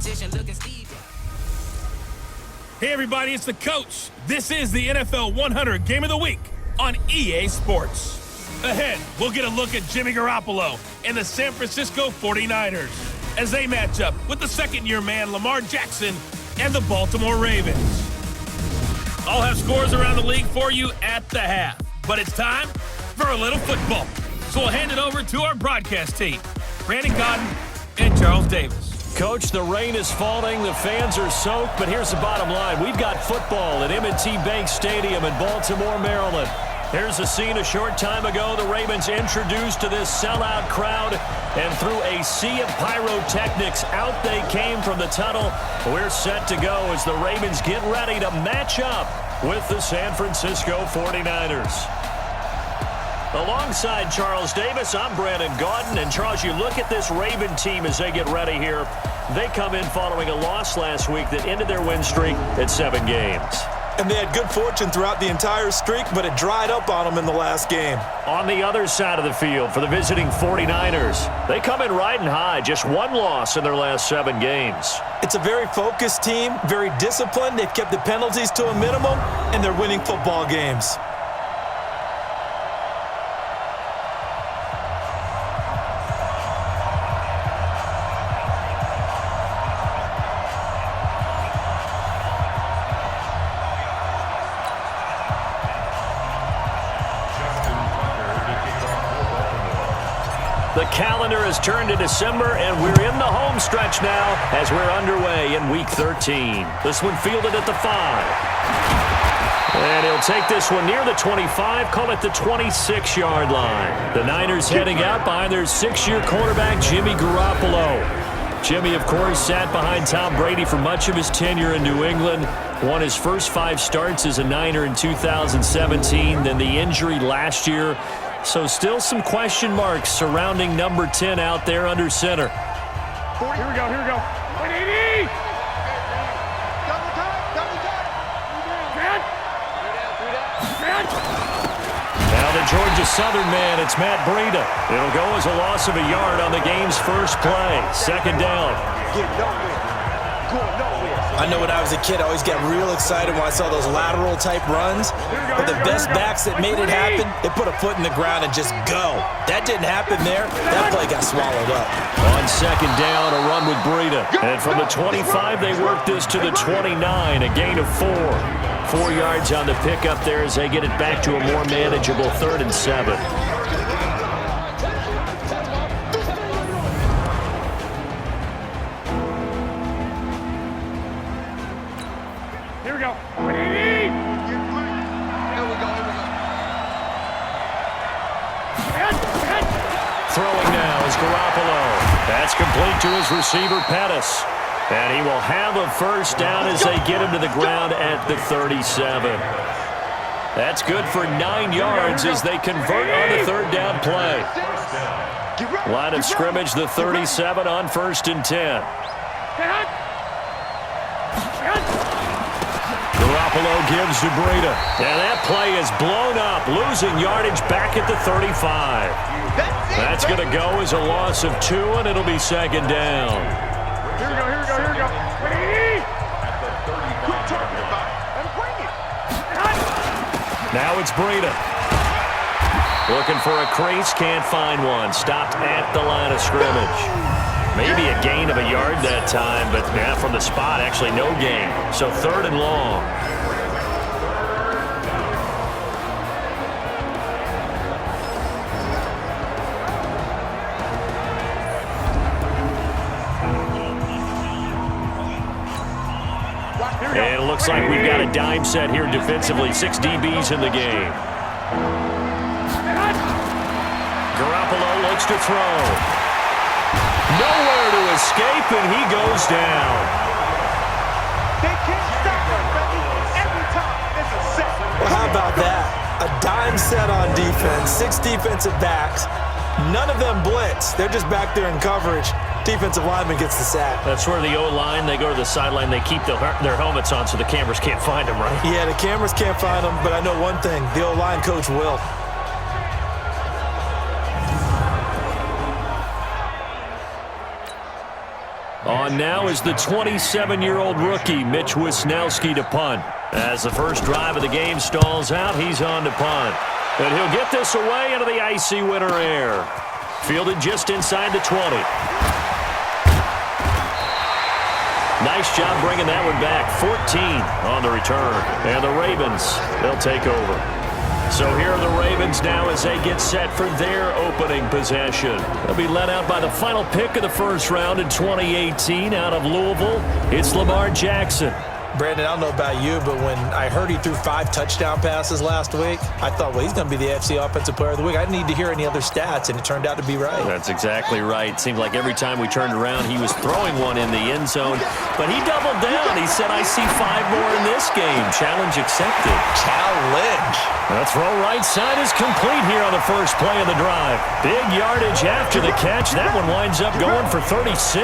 position looking Steve. Hey everybody, it's the coach. This is the NFL 100 Game of the Week on EA Sports. Ahead, we'll get a look at Jimmy Garoppolo and the San Francisco 49ers as they match up with the second-year man Lamar Jackson and the Baltimore Ravens. I'll have scores around the league for you at the half, but it's time for a little football. So we'll hand it over to our broadcast team, Brandon Godden and Charles Davis. Coach, the rain is falling, the fans are soaked, but here's the bottom line. We've got football at M&T Bank Stadium in Baltimore, Maryland. Here's the scene a short time ago. The Ravens introduced to this sellout crowd, and through a sea of pyrotechnics, out they came from the tunnel. We're set to go as the Ravens get ready to match up with the San Francisco 49ers. Alongside Charles Davis, I'm Brandon Gaudin. And Charles, you look at this Raven team as they get ready here. They come in following a loss last week that ended their win streak at 7 games. And they had good fortune throughout the entire streak, but it dried up on them in the last game. On the other side of the field for the visiting 49ers, they come in riding high, just 1 loss in their last 7 games. It's a very focused team, very disciplined. They've kept the penalties to a minimum, and they're winning football games. The calendar has turned to December, and we're in the home stretch now as we're underway in Week 13. This one fielded at the 5. And he'll take this one near the 25, call it the 26-yard line. The Niners heading out behind their 6-year quarterback, Jimmy Garoppolo. Jimmy, of course, sat behind Tom Brady for much of his tenure in New England. Won his first 5 starts as a Niner in 2017, then the injury last year. So still some question marks surrounding number 10 out there under center. Here we go. 180! Double time. Now the Georgia Southern man, it's Matt Breida. It'll go as a loss of a yard on the game's first play. Second down. I know when I was a kid, I always got real excited when I saw those lateral-type runs. But the best backs that made it happen, they put a foot in the ground and just go. That didn't happen there. That play got swallowed up. On second down, a run with Breida. And from the 25, they work this to the 29, a gain of 4. 4 yards on the pickup there as they get it back to a more manageable 3rd and 7. Here we go. 180! Throwing now is Garoppolo. That's complete to his receiver, Pettis. And he will have a first down as they get him to the ground at the 37. That's good for 9 yards as they convert on the 3rd down play. Line of scrimmage, the 37 on 1st and 10. Garoppolo gives to Breida. And that play is blown up, losing yardage back at the 35. That's going to go as a loss of 2, and it'll be second down. Here we go. 180! Now it's Breida. Looking for a crease, can't find one. Stopped at the line of scrimmage. Maybe a gain of a yard that time, but from the spot, actually no gain. So 3rd and long. And it looks like we've got a dime set here defensively. 6 DBs in the game. Garoppolo looks to throw. Nowhere to escape, and he goes down. They can't stop us, baby. Every time it's a set. Well, how about that? A dime set on defense, 6 defensive backs. None of them blitz. They're just back there in coverage. Defensive lineman gets the sack. That's where the O-line, they go to the sideline, they keep their helmets on so the cameras can't find them, right? Yeah, the cameras can't find them, but I know one thing. The O-line coach will. On On now is the 27-year-old rookie, Mitch Wisnowski, to punt. As the first drive of the game stalls out, he's on to punt. And he'll get this away into the icy winter air. Fielded just inside the 20. Nice job bringing that one back. 14 on the return. And the Ravens, they'll take over. So here are the Ravens now as they get set for their opening possession. They'll be led out by the final pick of the first round in 2018 out of Louisville. It's Lamar Jackson. Brandon, I don't know about you, but when I heard he threw 5 touchdown passes last week, I thought, well, he's going to be the AFC Offensive Player of the Week. I didn't need to hear any other stats, and it turned out to be right. That's exactly right. It seemed like every time we turned around, he was throwing one in the end zone. But he doubled down. He said, I see 5 more in this game. Challenge accepted. Challenge. The throw right side is complete here on the first play of the drive. Big yardage after the catch. That one winds up going for 36.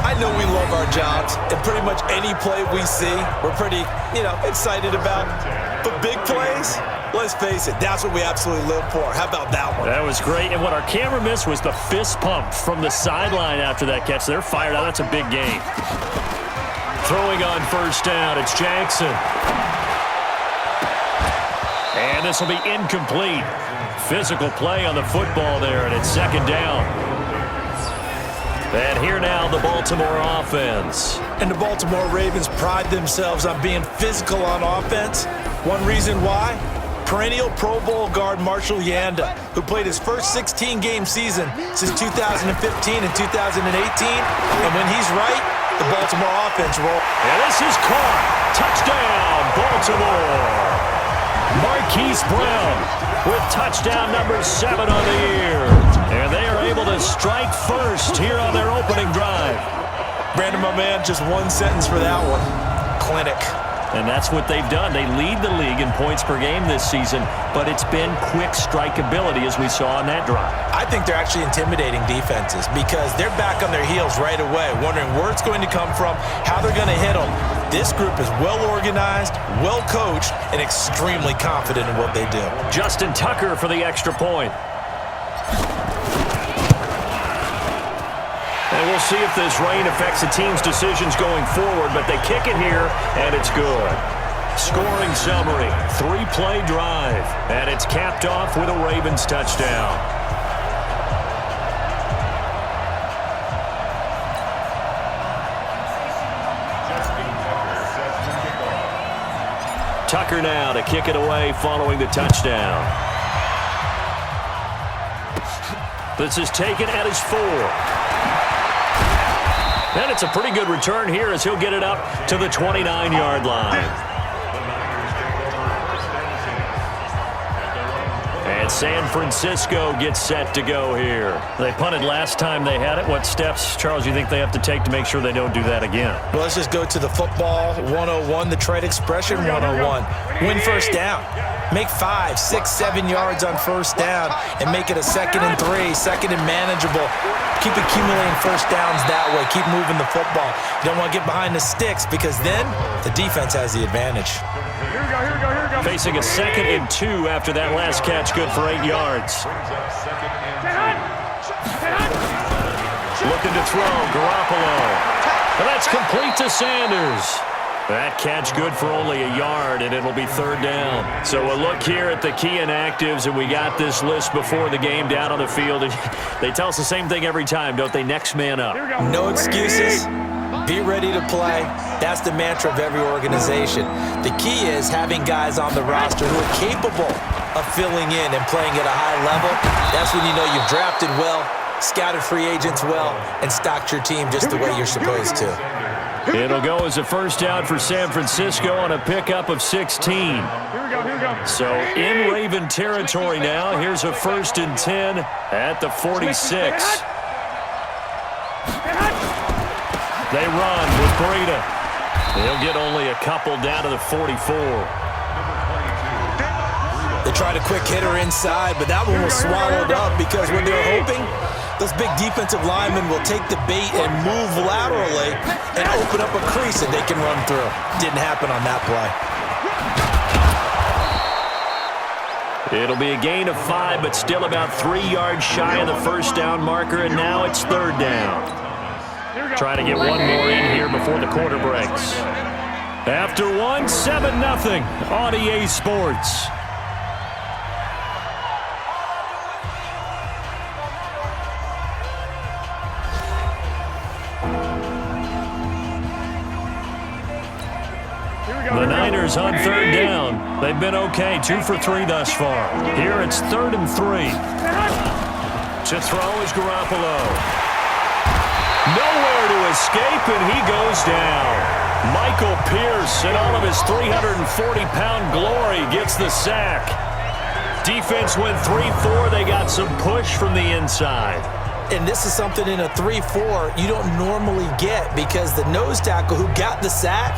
I know we love our jobs, and pretty much any play we see, we're pretty, excited about. But big plays, let's face it, that's what we absolutely live for. How about that one? That was great, and what our camera missed was the fist pump from the sideline after that catch. They're fired out. That's a big game. Throwing on first down, it's Jackson. And this will be incomplete. Physical play on the football there, and it's second down. And here now, the Baltimore offense. And the Baltimore Ravens pride themselves on being physical on offense. One reason why? Perennial Pro Bowl guard Marshall Yanda, who played his first 16-game season since 2015 and 2018. And when he's right, the Baltimore offense rolls. And this is caught. Touchdown, Baltimore. Marquise Brown with touchdown number 7 on the year. And they are able to strike first here on their opening drive. Brandon, my man, just one sentence for that one. Clinic. And that's what they've done. They lead the league in points per game this season, but it's been quick strikeability as we saw on that drive. I think they're actually intimidating defenses because they're back on their heels right away, wondering where it's going to come from, how they're going to hit them. This group is well organized, well coached, and extremely confident in what they do. Justin Tucker for the extra point. And we'll see if this rain affects the team's decisions going forward, but they kick it here, and it's good. Scoring summary, 3-play drive, and it's capped off with a Ravens touchdown. Tucker now to kick it away following the touchdown. This is taken at his 4. And it's a pretty good return here as he'll get it up to the 29-yard line. And San Francisco gets set to go here. They punted last time they had it. What steps, Charles, you think they have to take to make sure they don't do that again? Well, let's just go to the football 101, the trade expression 101. Win first down. Make 5, 6, 7 yards on first down and make it a 2nd and 3, 2nd and manageable. Keep accumulating first downs that way. Keep moving the football. You don't want to get behind the sticks because then the defense has the advantage. Here we go. Facing a 2nd and 2 after that last catch, good for 8 yards. Looking to throw, Garoppolo. And that's complete to Sanders. That catch good for only a yard, and it'll be 3rd down. So we'll look here at the key inactives, and we got this list before the game down on the field. They tell us the same thing every time, don't they? Next man up. No excuses. Be ready to play. That's the mantra of every organization. The key is having guys on the roster who are capable of filling in and playing at a high level. That's when you know you've drafted well, scouted free agents well, and stocked your team just the way you're supposed to. It'll go as a first down for San Francisco on a pickup of 16. Here we go. So in Raven territory now. Here's a 1st and 10 at the 46. They run with Breida. They'll get only a couple down to the 44. They tried a quick hitter inside, but that one was swallowed up because what they're hoping, those big defensive linemen will take the bait and move laterally and open up a crease that they can run through. Didn't happen on that play. It'll be a gain of 5, but still about 3 yards shy of the first down marker, and now it's 3rd down. Trying to get one more in here before the quarter breaks. After one, 7-0 on EA Sports. The Niners on third down. They've been okay, 2 for 3 thus far. Here it's 3rd and 3. To throw is Garoppolo. Nowhere to escape, and he goes down. Michael Pierce, in all of his 340-pound glory, gets the sack. Defense went 3-4. They got some push from the inside. And this is something in a 3-4 you don't normally get, because the nose tackle who got the sack,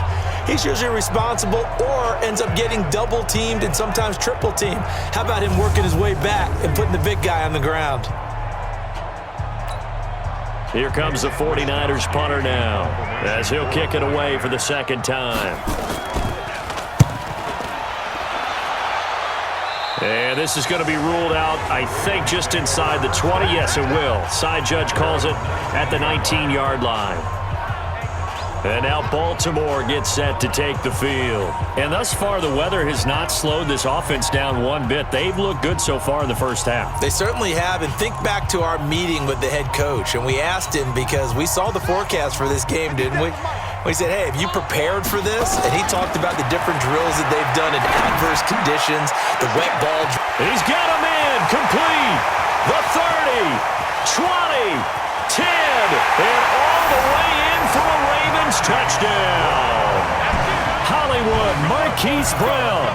he's usually responsible or ends up getting double-teamed and sometimes triple-teamed. How about him working his way back and putting the big guy on the ground? Here comes the 49ers punter now, as he'll kick it away for the second time. And this is going to be ruled out, I think, just inside the 20. Yes, it will. Side judge calls it at the 19-yard line. And now Baltimore gets set to take the field. And thus far, the weather has not slowed this offense down one bit. They've looked good so far in the first half. They certainly have. And think back to our meeting with the head coach. And we asked him, because we saw the forecast for this game, didn't we? We said, hey, have you prepared for this? And he talked about the different drills that they've done in adverse conditions, the wet ball. He's got him in, complete. The 30, 20, 10, and all the way in for a Ravens touchdown. Hollywood Marquise Brown,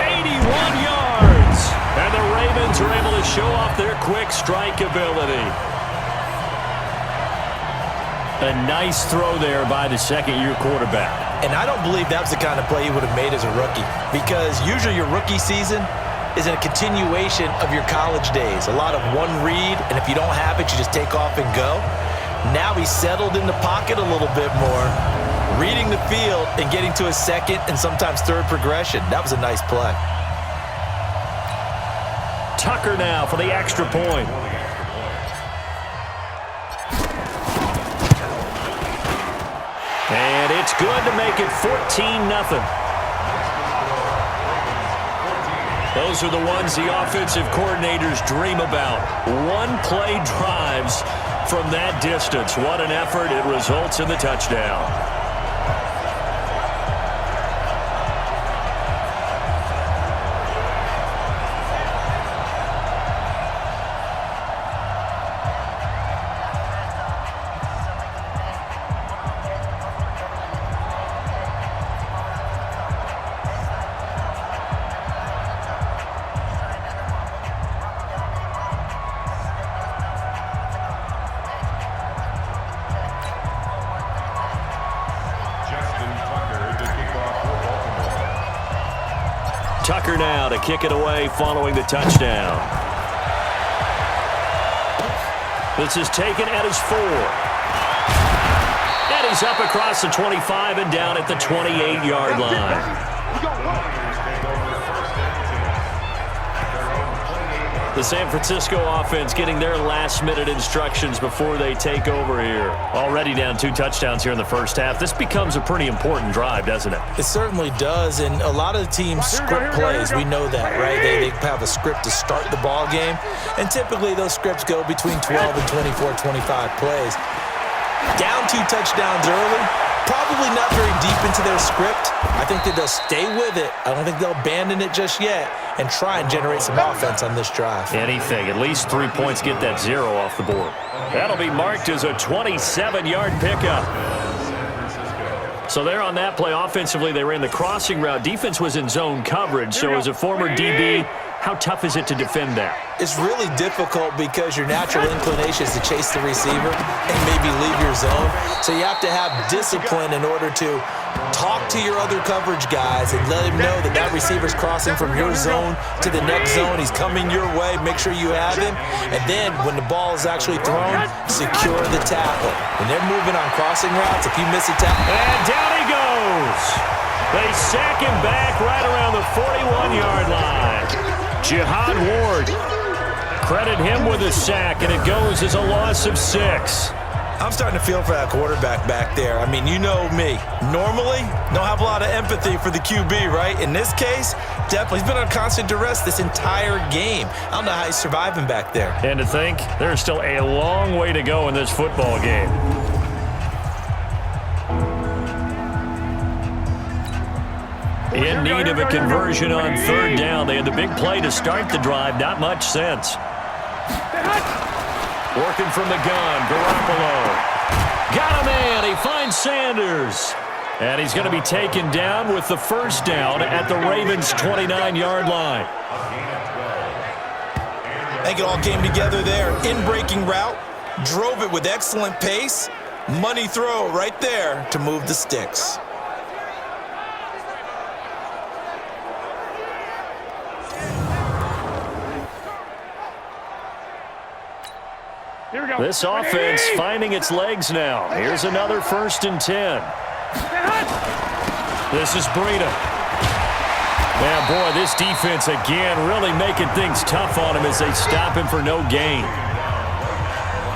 81 yards. And the Ravens are able to show off their quick strike ability. A nice throw there by the second-year quarterback. And I don't believe that was the kind of play he would have made as a rookie, because usually your rookie season is a continuation of your college days. A lot of one read, and if you don't have it, you just take off and go. Now he's settled in the pocket a little bit more, reading the field and getting to a second and sometimes third progression. That was a nice play. Tucker now for the extra point. And it's good to make it 14-0. Those are the ones the offensive coordinators dream about. One-play drives from that distance. What an effort. It results in the touchdown. Tucker now to kick it away following the touchdown. This is taken at his 4. And he's up across the 25 and down at the 28-yard line. The San Francisco offense getting their last-minute instructions before they take over here. Already down 2 touchdowns here in the first half. This becomes a pretty important drive, doesn't it? It certainly does, and a lot of the teams script plays. We know that, right? They have a script to start the ball game, and typically those scripts go between 12 and 24, 25 plays. Down 2 touchdowns early, probably not very deep into their script. I think that they'll stay with it. I don't think they'll abandon it just yet and try and generate some offense on this drive. Anything. At least 3 points, get that 0 off the board. That'll be marked as a 27-yard pickup. So there on that play, offensively, they ran the crossing route. Defense was in zone coverage. So as a former DB, how tough is it to defend that? It's really difficult because your natural inclination is to chase the receiver and maybe leave your zone. So you have to have discipline in order to talk to your other coverage guys and let him know that that receiver's crossing from your zone to the next zone. He's coming your way. Make sure you have him. And then when the ball is actually thrown, secure the tackle. When they're moving on crossing routes, if you miss a tackle. And down he goes. They sack him back right around the 41-yard line. Jihad Ward. Credit him with a sack, and it goes as a loss of 6. I'm starting to feel for that quarterback back there. I mean, you know me. Normally, don't have a lot of empathy for the QB, right? In this case, definitely. He's been on constant duress this entire game. I don't know how he's surviving back there. And to think, there's still a long way to go in this football game. In need of a conversion on third down. They had the big play to start the drive. Not much sense. Working from the gun, Garoppolo. Got a man. He finds Sanders. And he's going to be taken down with the first down at the Ravens' 29-yard line. I think it all came together there. In-breaking route. Drove it with excellent pace. Money throw right there to move the sticks. This offense finding its legs now. Here's another 1st and 10. This is Breida. Man, boy, this defense again really making things tough on him as they stop him for no gain.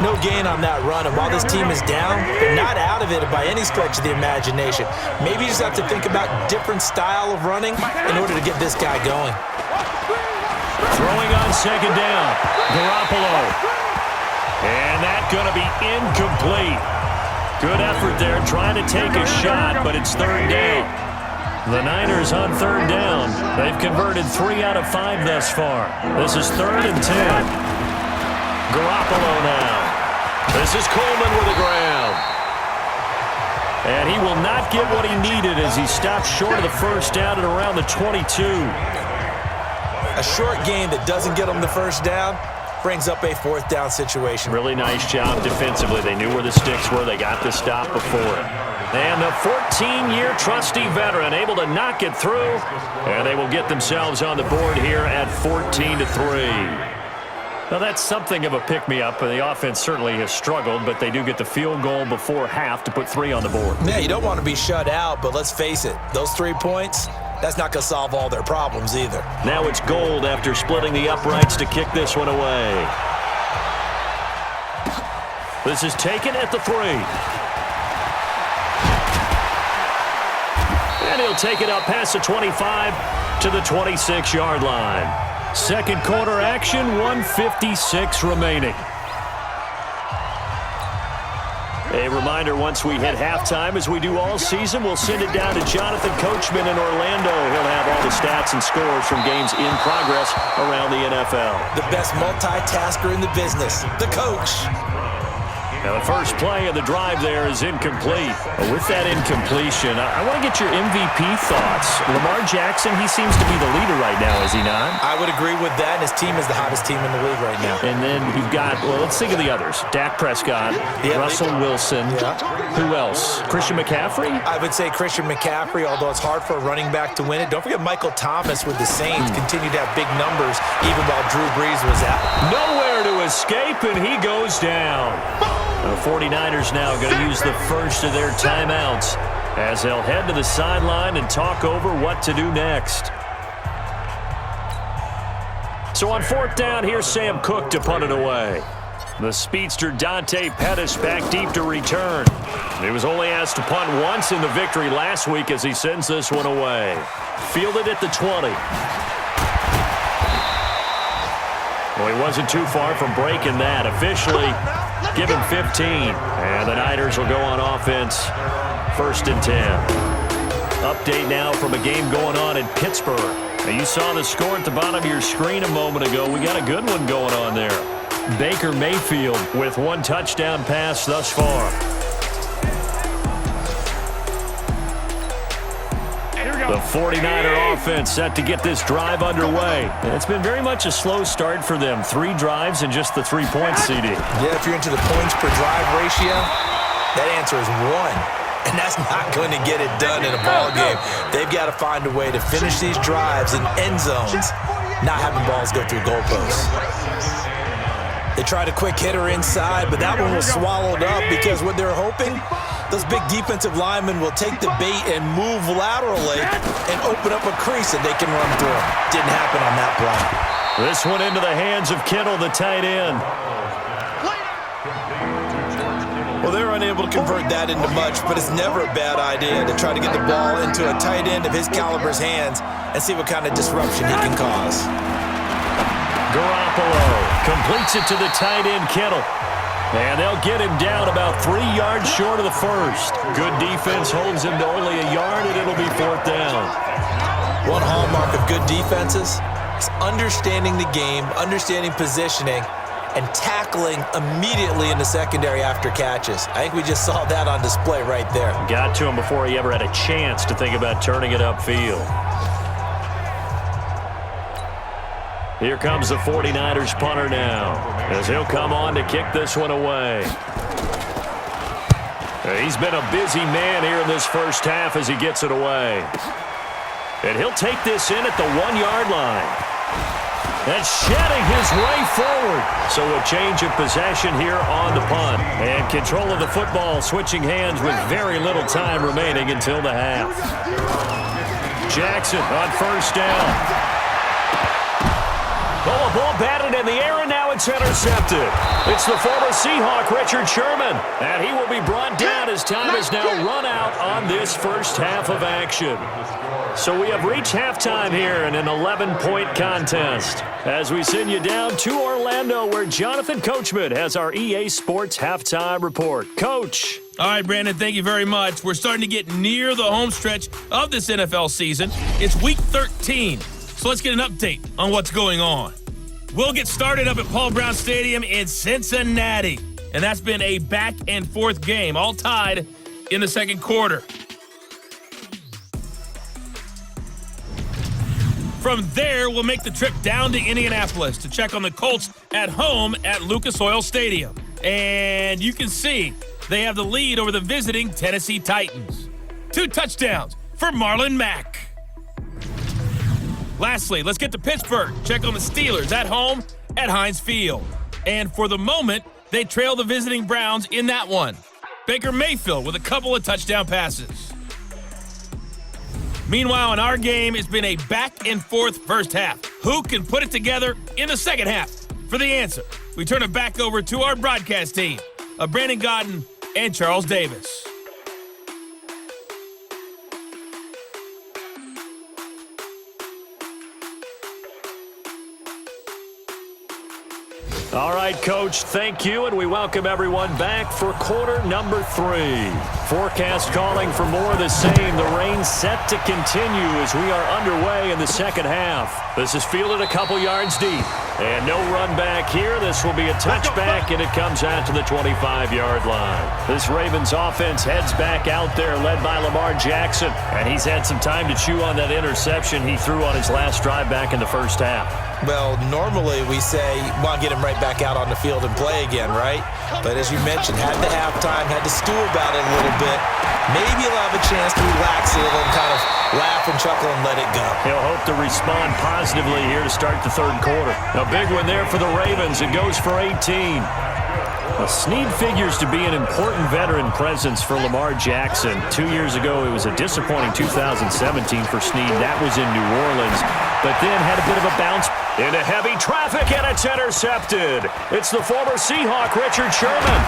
No gain on that run, and while this team is down, they're not out of it by any stretch of the imagination. Maybe you just have to think about different style of running in order to get this guy going. Throwing on second down. Garoppolo. And that's going to be incomplete. Good effort there trying to take a shot, but it's third down. The Niners on third down. They've converted 3 out of 5 thus far. This is 3rd and 10. Garoppolo now. This is Coleman with the ground. And he will not get what he needed as he stops short of the first down at around the 22. A short game that doesn't get him the first down brings up a 4th down situation. Really nice job defensively. They knew where the sticks were. They got the stop before. And the 14-year trusty veteran able to knock it through. And they will get themselves on the board here at 14-3. Now, that's something of a pick-me-up, and the offense certainly has struggled, but they do get the field goal before half to put 3 on the board. Yeah, you don't want to be shut out, but let's face it, those 3 points, that's not going to solve all their problems either. Now it's Gold after splitting the uprights to kick this one away. This is taken at the 3. And he'll take it up past the 25 to the 26-yard line. Second quarter action, 1:56 remaining. A reminder, once we hit halftime, as we do all season, we'll send it down to Jonathan Coachman in Orlando. He'll have all the stats and scores from games in progress around the NFL. The best multitasker in the business, the coach. Now, the first play of the drive there is incomplete. With that incompletion, I want to get your MVP thoughts. Lamar Jackson, he seems to be the leader right now, is he not? I would agree with that, and his team is the hottest team in the league right now. And then you've got, well, let's think of the others. Dak Prescott, Russell Wilson. Yeah. Who else? Christian McCaffrey? I would say Christian McCaffrey, although it's hard for a running back to win it. Don't forget Michael Thomas with the Saints continued to have big numbers even while Drew Brees was out. Nowhere to escape, and he goes down. The 49ers now going to use the first of their timeouts as they'll head to the sideline and talk over what to do next. So on 4th down, here's Sam Cook to punt it away. The speedster Dante Pettis back deep to return. He was only asked to punt once in the victory last week as he sends this one away. Fielded at the 20. Well, he wasn't too far from breaking that. Officially, give him 15. And the Niners will go on offense, 1st and 10. Update now from a game going on in Pittsburgh. Now, you saw the score at the bottom of your screen a moment ago. We got a good one going on there. Baker Mayfield with 1 touchdown pass thus far. The 49er offense set to get this drive underway. And it's been very much a slow start for them. 3 drives and just the 3 points, CD. Yeah, if you're into the points per drive ratio, that answer is 1. And that's not going to get it done in a ball game. They've got to find a way to finish these drives in end zones, not having balls go through goalposts. They tried a quick hitter inside, but that one was swallowed up because what they're hoping, those big defensive linemen will take the bait and move laterally and open up a crease that they can run through. Didn't happen on that play. This one into the hands of Kittle, the tight end. Well, there unable to convert that into much, but it's never a bad idea to try to get the ball into a tight end of his caliber's hands and see what kind of disruption he can cause. Garoppolo completes it to the tight end, Kittle. And they'll get him down about 3 yards short of the first. Good defense holds him to only a yard, and it'll be 4th down. One hallmark of good defenses is understanding the game, understanding positioning, and tackling immediately in the secondary after catches. I think we just saw that on display right there. Got to him before he ever had a chance to think about turning it upfield. Here comes the 49ers punter now, as he'll come on to kick this one away. He's been a busy man here in this first half as he gets it away. And he'll take this in at the 1-yard line. And shedding his way forward. So a change of possession here on the punt. And control of the football switching hands with very little time remaining until the half. Jackson on first down. Oh, a ball batted in the air, and now it's intercepted. It's the former Seahawk, Richard Sherman. And he will be brought down as time has now run out on this first half of action. So we have reached halftime here in an 11-point contest as we send you down to Orlando, where Jonathan Coachman has our EA Sports halftime report. Coach. All right, Brandon, thank you very much. We're starting to get near the home stretch of this NFL season. It's Week 13, so let's get an update on what's going on. We'll get started up at Paul Brown Stadium in Cincinnati, and that's been a back-and-forth game, all tied in the second quarter. From there, we'll make the trip down to Indianapolis to check on the Colts at home at Lucas Oil Stadium. And you can see they have the lead over the visiting Tennessee Titans. 2 touchdowns for Marlon Mack. Lastly, let's get to Pittsburgh. Check on the Steelers at home at Heinz Field. And for the moment, they trail the visiting Browns in that one. Baker Mayfield with a couple of touchdown passes. Meanwhile, in our game, it's been a back-and-forth first half. Who can put it together in the second half? For the answer, we turn it back over to our broadcast team of Brandon Godden and Charles Davis. All right, Coach, thank you, and we welcome everyone back for quarter number 3. Forecast calling for more of the same. The rain set to continue as we are underway in the second half. This is fielded a couple yards deep. And no run back here. This will be a touchback, and it comes out to the 25-yard line. This Ravens offense heads back out there, led by Lamar Jackson. And he's had some time to chew on that interception he threw on his last drive back in the first half. Well, normally we say, well, get him right back out on the field and play again, right? But as you mentioned, had the halftime, had to stew about it a little bit. Maybe he'll have a chance to relax a little and kind of laugh and chuckle and let it go. He'll hope to respond positively here to start the third quarter. A big one there for the Ravens. It goes for 18. Snead figures to be an important veteran presence for Lamar Jackson. 2 years ago, it was a disappointing 2017 for Snead. That was in New Orleans, but then had a bit of a bounce into heavy traffic, and it's intercepted. It's the former Seahawk, Richard Sherman.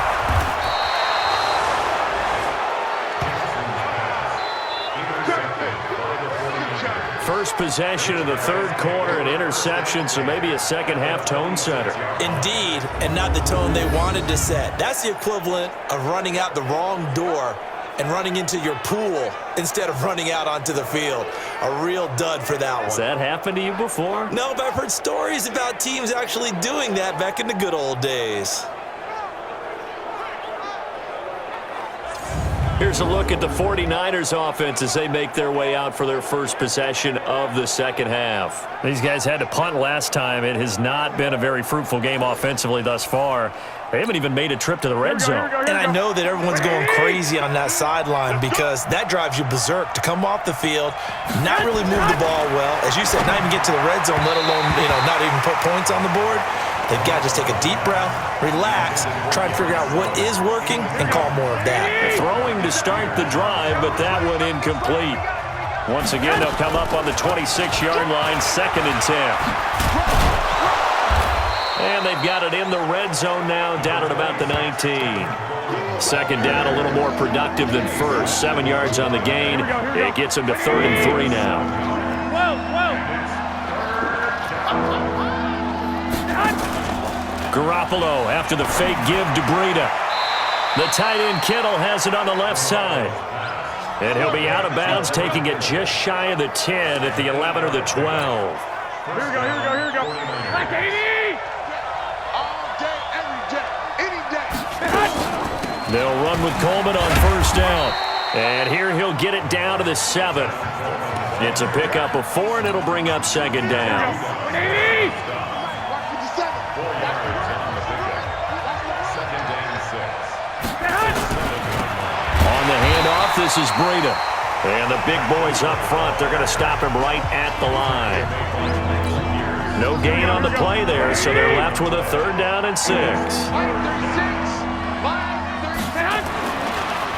First possession of the third quarter, an interception, so maybe a second-half tone setter. Indeed, and not the tone they wanted to set. That's the equivalent of running out the wrong door and running into your pool instead of running out onto the field. A real dud for that one. Has that happened to you before? No, but I've heard stories about teams actually doing that back in the good old days. Here's a look at the 49ers offense as they make their way out for their first possession of the second half. These guys had to punt last time. It has not been a very fruitful game offensively thus far. They haven't even made a trip to the red zone. And I know that everyone's going crazy on that sideline because that drives you berserk to come off the field, not really move the ball well. As you said, not even get to the red zone, let alone, not even put points on the board. They've got to just take a deep breath, relax, try and figure out what is working, and call more of that. Throwing to start the drive, but that one incomplete. Once again, they'll come up on the 26-yard line, 2nd and 10. And they've got it in the red zone now, down at about the 19. Second down, a little more productive than first. 7 yards on the gain. It gets him to 3rd and 3 now. Garoppolo after the fake give to Breida. The tight end Kittle has it on the left side. And he'll be out of bounds, taking it just shy of the 10 at the 11 or the 12. Here we go. Like 80! All day, every day, any day. They'll run with Coleman on first down. And here he'll get it down to the 7. It's a pickup of 4, and it'll bring up second down. 80! On the handoff, this is Breida. And the big boys up front, they're going to stop him right at the line. No gain on the play there, so they're left with a 3rd down and 6.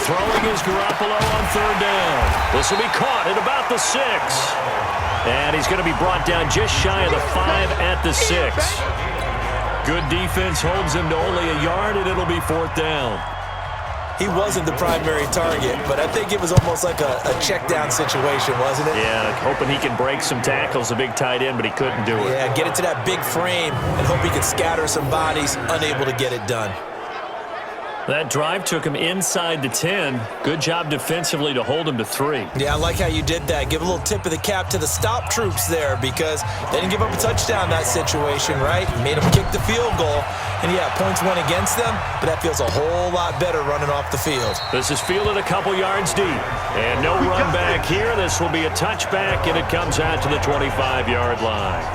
Throwing is Garoppolo on 3rd down. This will be caught at about the 6. And he's going to be brought down just shy of the 5 at the 6. Good defense holds him to only a yard, and it'll be 4th down. He wasn't the primary target, but I think it was almost like a check down situation, wasn't it? Yeah, hoping he can break some tackles, a big tight end, but he couldn't do it. Yeah, get it to that big frame and hope he can scatter some bodies, unable to get it done. That drive took him inside the 10. Good job defensively to hold him to 3. Yeah, I like how you did that. Give a little tip of the cap to the stop troops there because they didn't give up a touchdown in that situation, right? Made them kick the field goal. And, yeah, points went against them, but that feels a whole lot better running off the field. This is fielded a couple yards deep. And no run back here. This will be a touchback, and it comes out to the 25-yard line.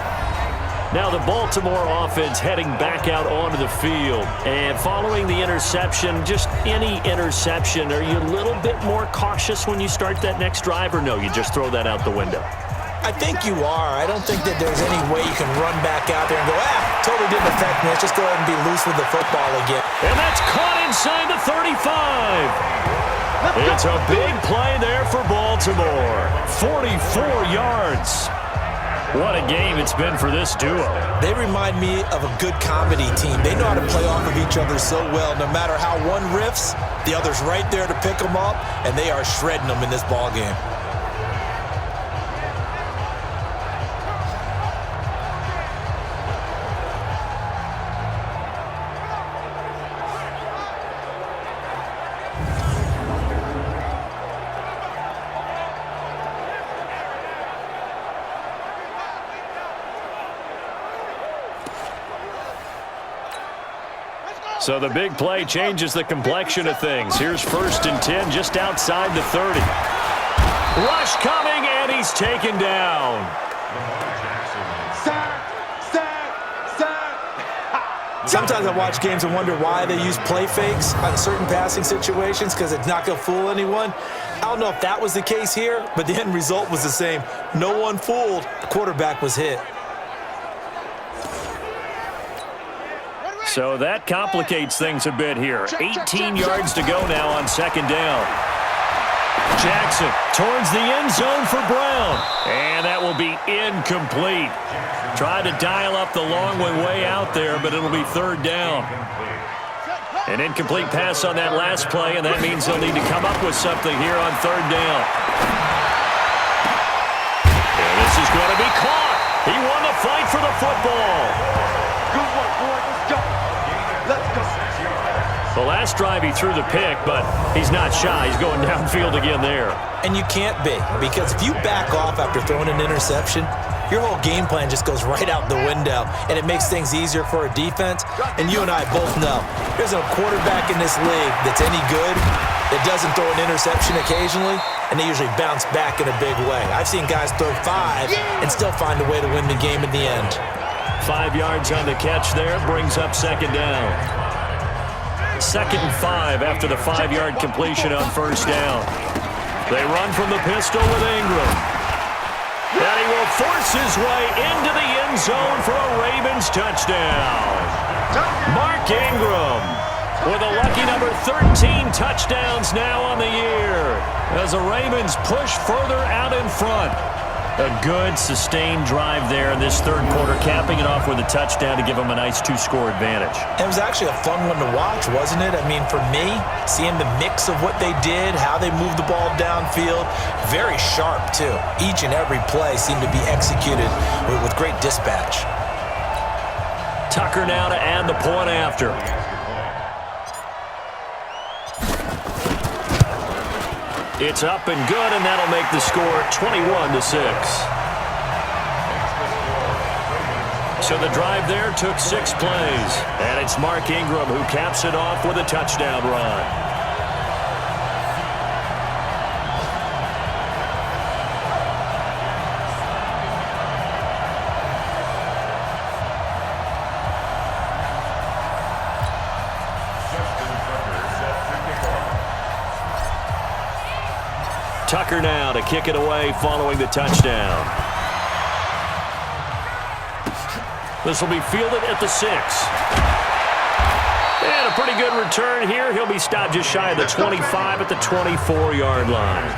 Now the Baltimore offense heading back out onto the field. And following the interception, just any interception, are you a little bit more cautious when you start that next drive, or no, you just throw that out the window? I think you are. I don't think that there's any way you can run back out there and go, totally didn't affect me. Let's just go ahead and be loose with the football again. And that's caught inside the 35. It's a big play there for Baltimore. 44 yards. What a game it's been for this duo. They remind me of a good comedy team. They know how to play off of each other so well. No matter how one riffs, the other's right there to pick them up, and they are shredding them in this ball game. So the big play changes the complexion of things. Here's 1st and 10 just outside the 30. Rush coming, and he's taken down. Sometimes I watch games and wonder why they use play fakes on certain passing situations because it's not going to fool anyone. I don't know if that was the case here, but the end result was the same. No one fooled. The quarterback was hit. So that complicates things a bit here. 18 yards to go now on 2nd down. Jackson towards the end zone for Brown. And that will be incomplete. Tried to dial up the long way out there, but it'll be 3rd down. An incomplete pass on that last play, and that means they'll need to come up with something here on 3rd down. And this is going to be caught. He won the fight for the football. Good work, boy. Let's go. Let's go. The last drive he threw the pick, but he's not shy. He's going downfield again there. And you can't be, because if you back off after throwing an interception, your whole game plan just goes right out the window, and it makes things easier for a defense. And you and I both know there's a quarterback in this league that's any good that doesn't throw an interception occasionally, and they usually bounce back in a big way. I've seen guys throw 5 and still find a way to win the game in the end. 5 yards on the catch there, brings up 2nd down. 2nd and 5 after the 5-yard completion on 1st down. They run from the pistol with Ingram. And he will force his way into the end zone for a Ravens touchdown. Mark Ingram with a lucky number 13 touchdowns now on the year as the Ravens push further out in front. A good, sustained drive there in this third quarter, capping it off with a touchdown to give them a nice 2-score advantage. It was actually a fun one to watch, wasn't it? I mean, for me, seeing the mix of what they did, how they moved the ball downfield, very sharp, too. Each and every play seemed to be executed with great dispatch. Tucker now to add the point after. It's up and good, and that'll make the score 21-6. So the drive there took 6 plays, and it's Mark Ingram who caps it off with a touchdown run. Tucker now to kick it away following the touchdown. This will be fielded at the 6. And a pretty good return here. He'll be stopped just shy of the 25 at the 24-yard line.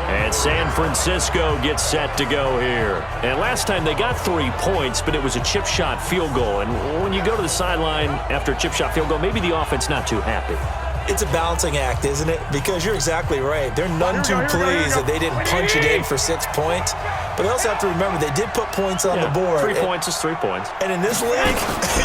And San Francisco gets set to go here. And last time they got 3 points, but it was a chip shot field goal. And when you go to the sideline after a chip shot field goal, maybe the offense not too happy. It's a balancing act, isn't it? Because you're exactly right. They're none too pleased that they didn't punch it in for 6 points. But they also have to remember they did put points on the board. 3 points is 3 points. And in this league,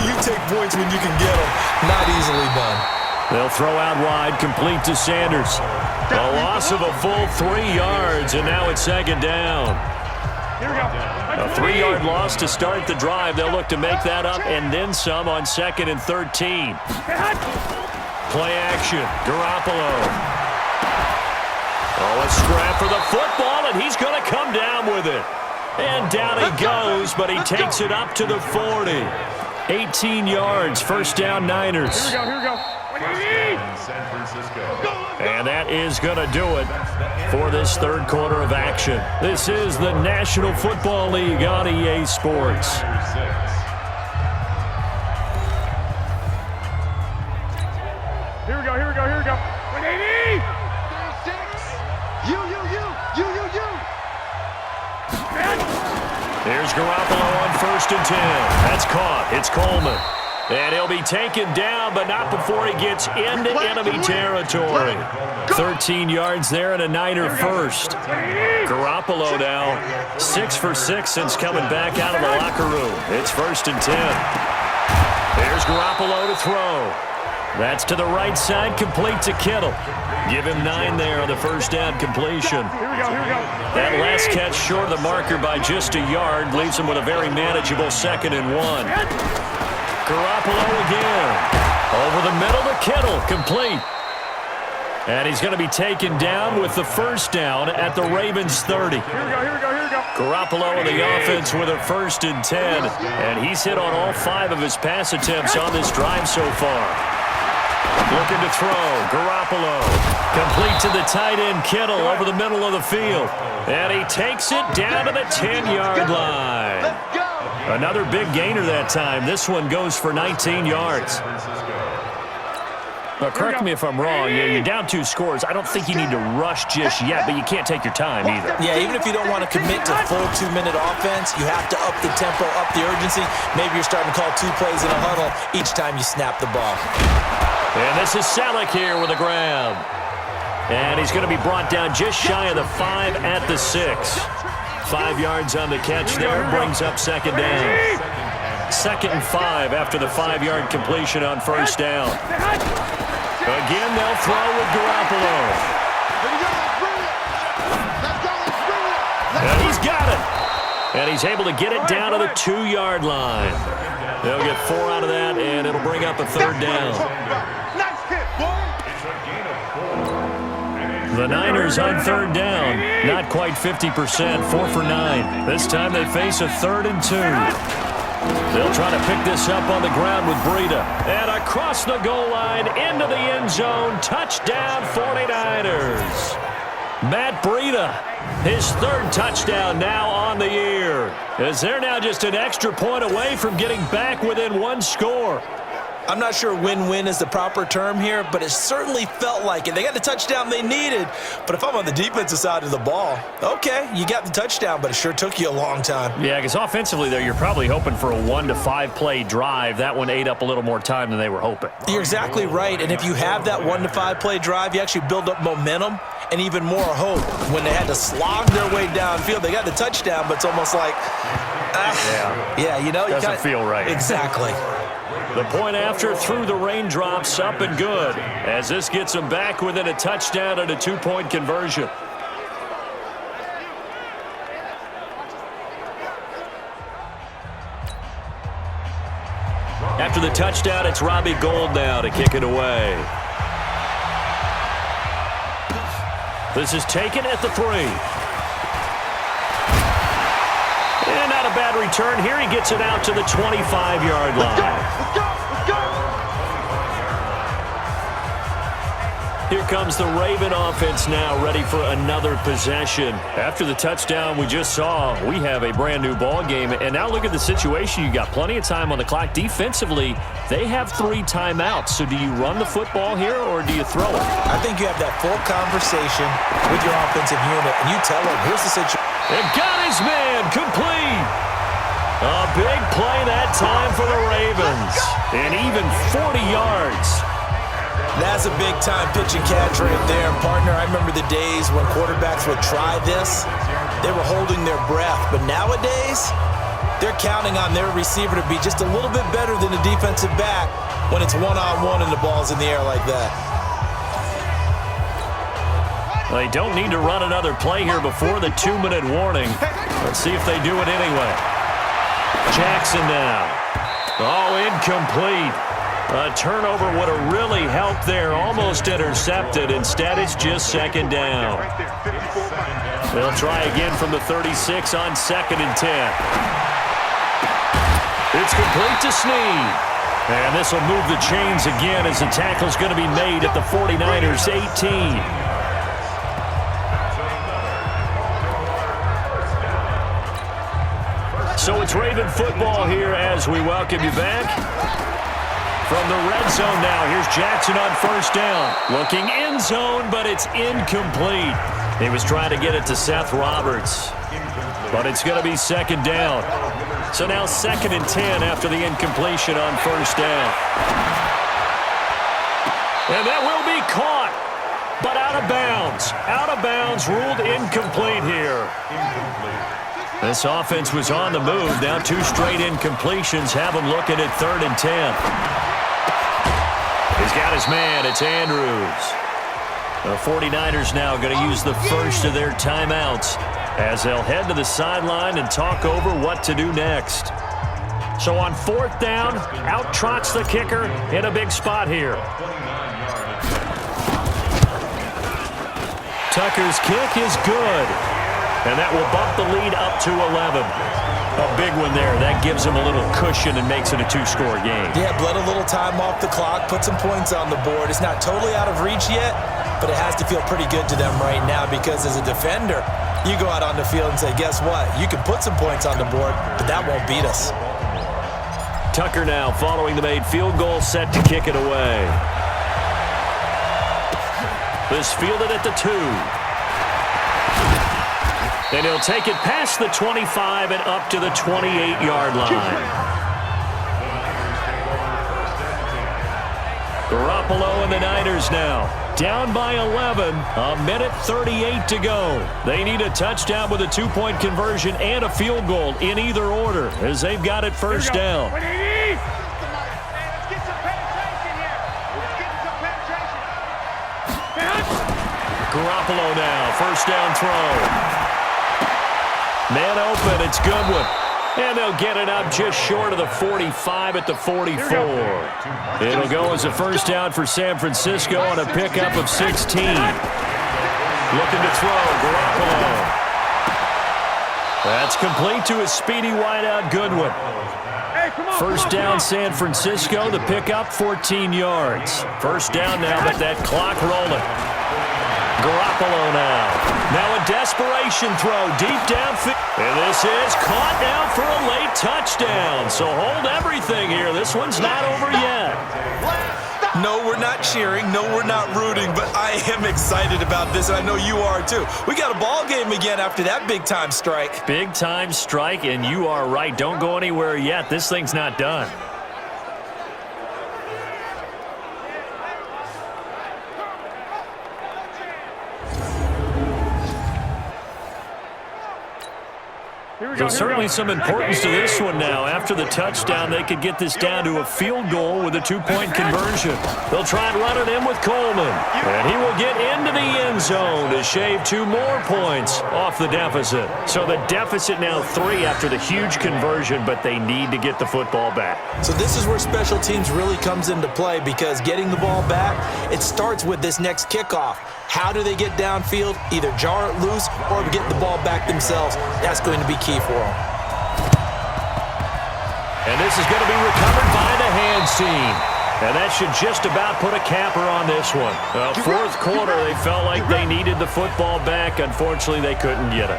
you take points when you can get them. Not easily done. They'll throw out wide, complete to Sanders. A loss of a full 3 yards, and now it's second down. A 3-yard loss to start the drive. They'll look to make that up and then some on 2nd and 13. Play action, Garoppolo. Oh, a scrap for the football, and he's going to come down with it. And down he goes, but he takes it up to the 40. 18 yards, first down Niners. Here we go. And that is going to do it for this third quarter of action. This is the National Football League on EA Sports. Here we go. 180! You. Here's Garoppolo on 1st and 10. That's caught. It's Coleman. And he'll be taken down, but not before he gets into enemy territory. 13 yards there and a Niner first. Garoppolo now 6 for 6 since coming back out of the locker room. It's 1st and 10. Here's Garoppolo to throw. That's to the right side, complete to Kittle. Give him 9 there on the first down completion. Here we go. That last catch short of the marker by just a yard leaves him with a very manageable 2nd and 1. Garoppolo again. Over the middle to Kittle, complete. And he's going to be taken down with the first down at the Ravens 30. Here we go. Garoppolo in the offense with a 1st and 10. And he's hit on all 5 of his pass attempts on this drive so far. Looking to throw, Garoppolo. Complete to the tight end, Kittle, over the middle of the field. And he takes it down to the 10-yard line. Another big gainer that time. This one goes for 19 yards. Now, correct me if I'm wrong. You're down 2 scores. I don't think you need to rush just yet, but you can't take your time either. Yeah, even if you don't want to commit to full 2-minute offense, you have to up the tempo, up the urgency. Maybe you're starting to call 2 plays in a huddle each time you snap the ball. And this is Selleck here with a grab. And he's going to be brought down just shy of the 5 at the 6. 5 yards on the catch there, brings up second down. 2nd and 5 after the 5-yard completion on first down. Again, they'll throw with Garoppolo. And he's got it. And he's able to get it down to the 2-yard line. They'll get 4 out of that, and it'll bring up a 3rd down. The Niners on 3rd down, not quite 50%, 4 for 9. This time they face a 3rd and 2. They'll try to pick this up on the ground with Breida. And across the goal line, into the end zone, touchdown 49ers. Matt Breida, his 3rd touchdown now on the year, as they're now just an extra point away from getting back within 1 score. I'm not sure win-win is the proper term here, but it certainly felt like it. They got the touchdown they needed, but if I'm on the defensive side of the ball, okay, you got the touchdown, but it sure took you a long time. Yeah, because offensively there, you're probably hoping for a 1 to 5 play drive. That one ate up a little more time than they were hoping. You're exactly right, and if you have that 1 to 5 play drive, you actually build up momentum and even more hope. When they had to slog their way downfield, they got the touchdown, but it's almost like, you know, doesn't feel right. Exactly. The point after through the raindrops, up and good, as this gets them back within a touchdown and a 2-point conversion. After the touchdown, it's Robbie Gould now to kick it away. This is taken at the 3. And not a bad return here. He gets it out to the 25-yard line. Let's go! Here comes the Raven offense now, ready for another possession. After the touchdown we just saw, we have a brand-new ball game. And now look at the situation. You got plenty of time on the clock. Defensively, they have 3 timeouts. So do you run the football here or do you throw it? I think you have that full conversation with your offensive unit, and you tell them, here's the situation. And got his man complete. A big play that time for the Ravens. And even 40 yards. That's a big-time pitch and catch right there. And, partner, I remember the days when quarterbacks would try this. They were holding their breath. But nowadays, they're counting on their receiver to be just a little bit better than the defensive back when it's one-on-one and the ball's in the air like that. They don't need to run another play here before the 2-minute warning. Let's see if they do it anyway. Jackson now. Oh, incomplete. A turnover would have really helped there. Almost intercepted. Instead, it's just second down. They'll try again from the 36 on 2nd and 10. It's complete to Snead. And this will move the chains again as the tackle's going to be made at the 49ers 18. So it's Raven football here as we welcome you back. From the red zone now, here's Jackson on 1st down. Looking end zone, but it's incomplete. He was trying to get it to Seth Roberts. But it's going to be 2nd down. So now 2nd and 10 after the incompletion on 1st down. And that will be caught, but out of bounds. Out of bounds, ruled incomplete here. This offense was on the move. Now 2 straight incompletions have them looking at 3rd and 10. He's got his man. It's Andrews. The 49ers now going to use the first of their timeouts as they'll head to the sideline and talk over what to do next. So on 4th down, out trots the kicker in a big spot here. Tucker's kick is good. And that will bump the lead up to 11. A big one there. That gives them a little cushion and makes it a 2-score game. Yeah, bled a little time off the clock, put some points on the board. It's not totally out of reach yet, but it has to feel pretty good to them right now because as a defender, you go out on the field and say, guess what? You can put some points on the board, but that won't beat us. Tucker now following the made field goal, set to kick it away. This fielded at the 2. And he'll take it past the 25 and up to the 28-yard line. Garoppolo and the Niners now down by 11. 1:38 to go. They need a touchdown with a 2-point conversion and a field goal in either order as they've got it 1st down. Let's get some penetration here. Let's get some penetration. Garoppolo now, 1st down throw. Man open, it's Goodwin. And they'll get it up just short of the 45 at the 44. It'll go as a 1st down for San Francisco on a pickup of 16. Looking to throw, Garoppolo. That's complete to a speedy wideout, Goodwin. 1st down, San Francisco. The pickup, 14 yards. 1st down now, but that clock rolling. Garoppolo now. Now a desperation throw deep downfield. And this is caught now for a late touchdown. So hold everything here. This one's not over yet. No, we're not cheering. No, we're not rooting. But I am excited about this, and I know you are too. We got a ball game again after that big-time strike. Big-time strike, and you are right. Don't go anywhere yet. This thing's not done. There's certainly some importance to this one now. After the touchdown, they could get this down to a field goal with a two-point conversion. They'll try and run it in with Coleman. And he will get into the end zone to shave 2 more points off the deficit. So the deficit now 3 after the huge conversion, but they need to get the football back. So this is where special teams really comes into play, because getting the ball back, it starts with this next kickoff. How do they get downfield? Either jar it loose or get the ball back themselves. That's going to be key for them. And this is going to be recovered by the hands team. And that should just about put a capper on this one. Fourth quarter, they felt like they needed the football back. Unfortunately, they couldn't get it.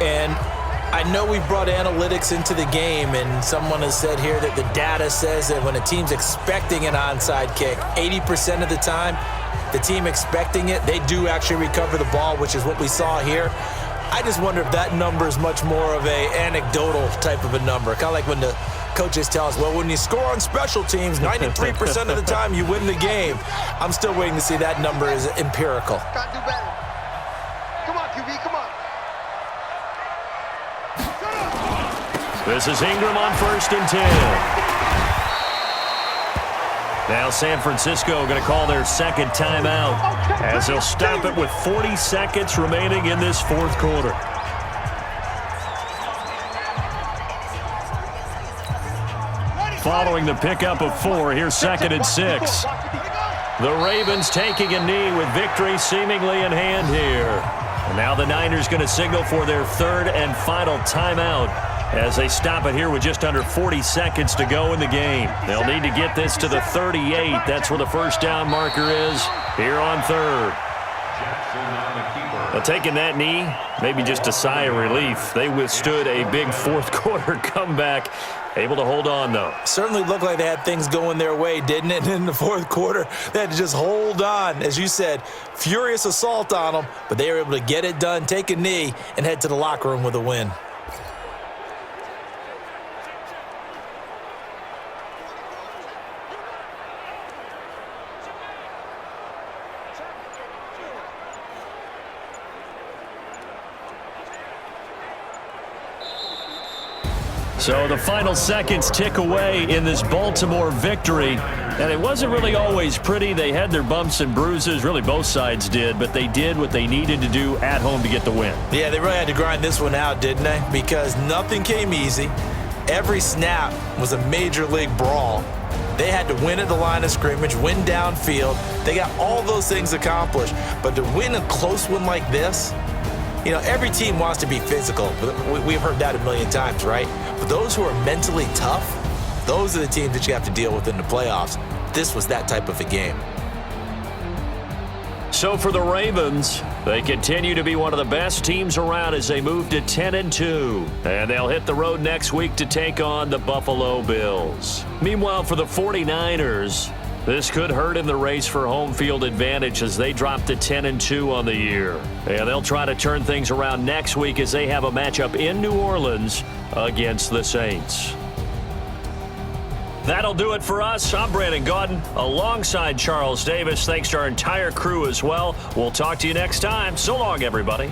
And I know we brought analytics into the game, and someone has said here that the data says that when a team's expecting an onside kick, 80% of the time, the team expecting it, they do actually recover the ball, which is what we saw here. I just wonder if that number is much more of a anecdotal type of a number. Kind of like when the coaches tell us, well, when you score on special teams, 93% of the time you win the game. I'm still waiting to see that number is empirical. Gotta do better. Come on, QB, come on. This is Ingram on 1st and 10. Now San Francisco going to call their second timeout as they'll stop it with 40 seconds remaining in this fourth quarter. Following the pickup of 4, here's 2nd and 6. The Ravens taking a knee with victory seemingly in hand here. And now the Niners going to signal for their 3rd and final timeout as they stop it here with just under 40 seconds to go in the game. They'll need to get this to the 38. That's where the first down marker is here on 3rd. Well, taking that knee, maybe just a sigh of relief. They withstood a big fourth quarter comeback. Able to hold on, though. Certainly looked like they had things going their way, didn't it? In the fourth quarter, they had to just hold on. As you said, furious assault on them, but they were able to get it done, take a knee, and head to the locker room with a win. So the final seconds tick away in this Baltimore victory. And it wasn't really always pretty. They had their bumps and bruises. Really, both sides did. But they did what they needed to do at home to get the win. Yeah, they really had to grind this one out, didn't they? Because nothing came easy. Every snap was a major league brawl. They had to win at the line of scrimmage, win downfield. They got all those things accomplished. But to win a close one like this, you know, every team wants to be physical. We've heard that a million times, right? But those who are mentally tough, those are the teams that you have to deal with in the playoffs. This was that type of a game. So for the Ravens, they continue to be one of the best teams around as they move to 10-2. And they'll hit the road next week to take on the Buffalo Bills. Meanwhile, for the 49ers, this could hurt in the race for home field advantage as they drop to 10-2 on the year. And they'll try to turn things around next week as they have a matchup in New Orleans against the Saints. That'll do it for us. I'm Brandon Gaudin alongside Charles Davis. Thanks to our entire crew as well. We'll talk to you next time. So long, everybody.